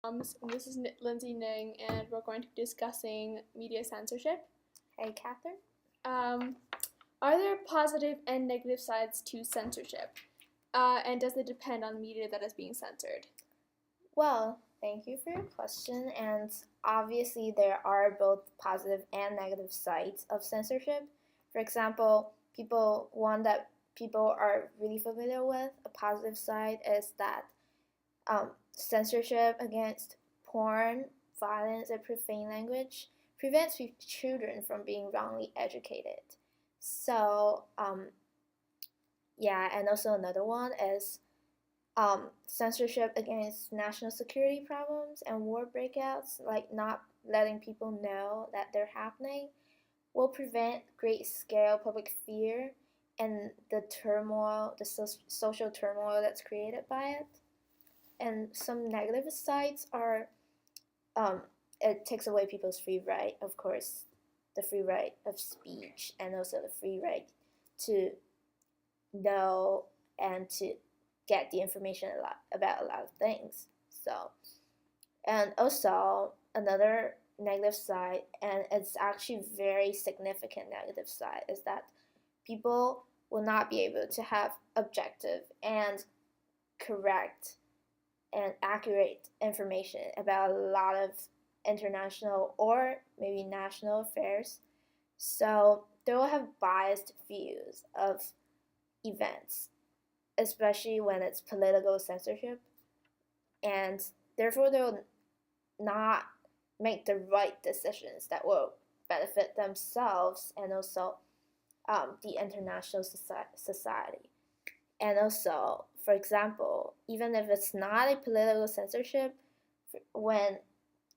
This is Lindsay Ning, and we're going to be discussing media censorship. Hey, Catherine. Um, are there positive and negative sides to censorship? And does it depend on the media that is being censored? Well, thank you for your question. And obviously, there are both positive and negative sides of censorship. For example, one that people are really familiar with, a positive side is that censorship against porn, violence, and profane language prevents children from being wrongly educated. So, yeah, and also another one is censorship against national security problems and war breakouts, like not letting people know that they're happening, will prevent great scale public fear and the turmoil, social turmoil that's created by it. And some negative sides are it takes away people's free right, of course, the free right of speech, and also the free right to know and to get the information about a lot of things. So, and also another negative side, and it's actually very significant negative side, is that people will not be able to have objective and correct and accurate information about a lot of international or maybe national affairs. So they will have biased views of events, especially when it's political censorship, and therefore they will not make the right decisions that will benefit themselves and also the international society. And also, for example, even if it's not a political censorship, when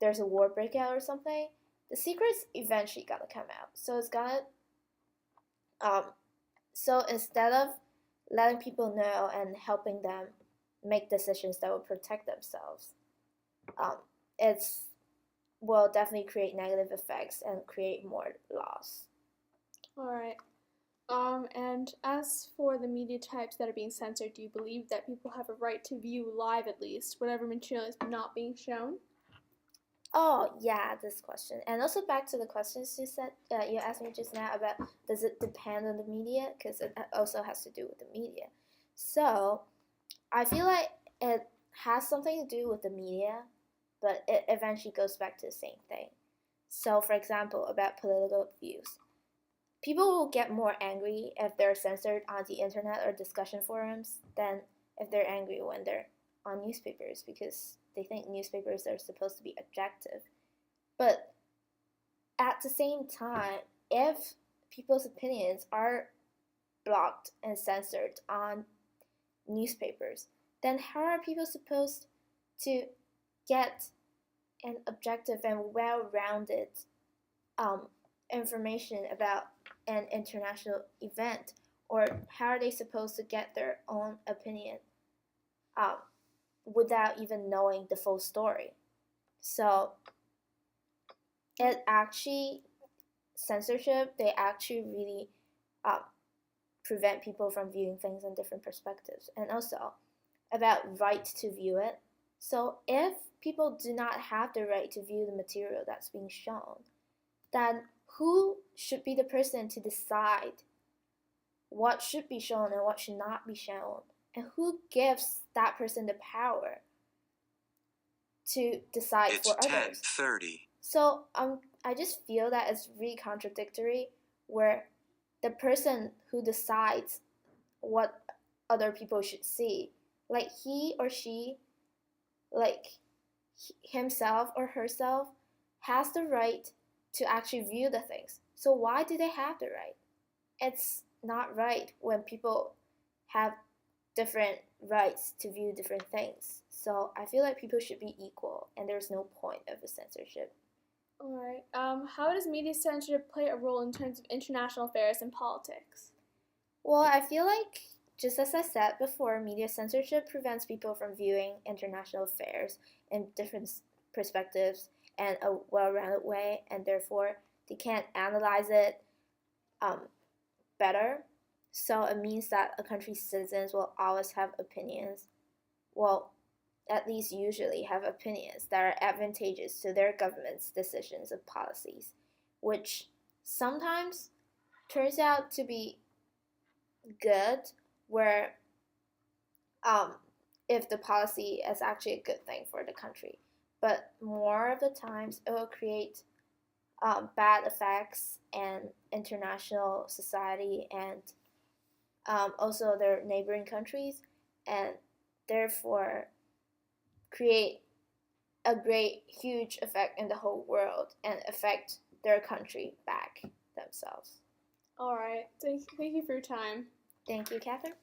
there's a war breakout or something, the secret's eventually gonna come out. So it's gonna, so instead of letting people know and helping them make decisions that will protect themselves, it's will definitely create negative effects and create more loss. All right. And as for the media types that are being censored, do you believe that people have a right to view live, at least, whatever material is not being shown? Oh yeah, this question, and also back to the questions you said, you asked me just now about does it depend on the media, because it also has to do with the media. So I feel like it has something to do with the media, but it eventually goes back to the same thing. So for example, about political views, people will get more angry if they're censored on the internet or discussion forums than if they're angry when they're on newspapers, because they think newspapers are supposed to be objective. But at the same time, if people's opinions are blocked and censored on newspapers, then how are people supposed to get an objective and well-rounded information about an international event? Or how are they supposed to get their own opinion without even knowing the full story? So it actually, censorship, they actually really prevent people from viewing things in different perspectives. And also about right to view it. So if people do not have the right to view the material that's being shown, then who should be the person to decide what should be shown and what should not be shown? And who gives that person the power to decide It's for others? 10:30. So I just feel that it's really contradictory, where the person who decides what other people should see, like he or she, like himself or herself, has the right to actually view the things. So why do they have the right? It's not right when people have different rights to view different things. So I feel like people should be equal, and there's no point of a censorship. All right. How does media censorship play a role in terms of international affairs and politics? Well, I feel like, just as I said before, media censorship prevents people from viewing international affairs in different perspectives and a well-rounded way, and therefore they can't analyze it better. So it means that a country's citizens will always have opinions. Well, at least usually, have opinions that are advantageous to their government's decisions of policies, which sometimes turns out to be good, where if the policy is actually a good thing for the country. But more of the times, it will create bad effects in international society and also their neighboring countries, and therefore create a great, huge effect in the whole world and affect their country back themselves. All right. Thank you for your time. Thank you, Catherine.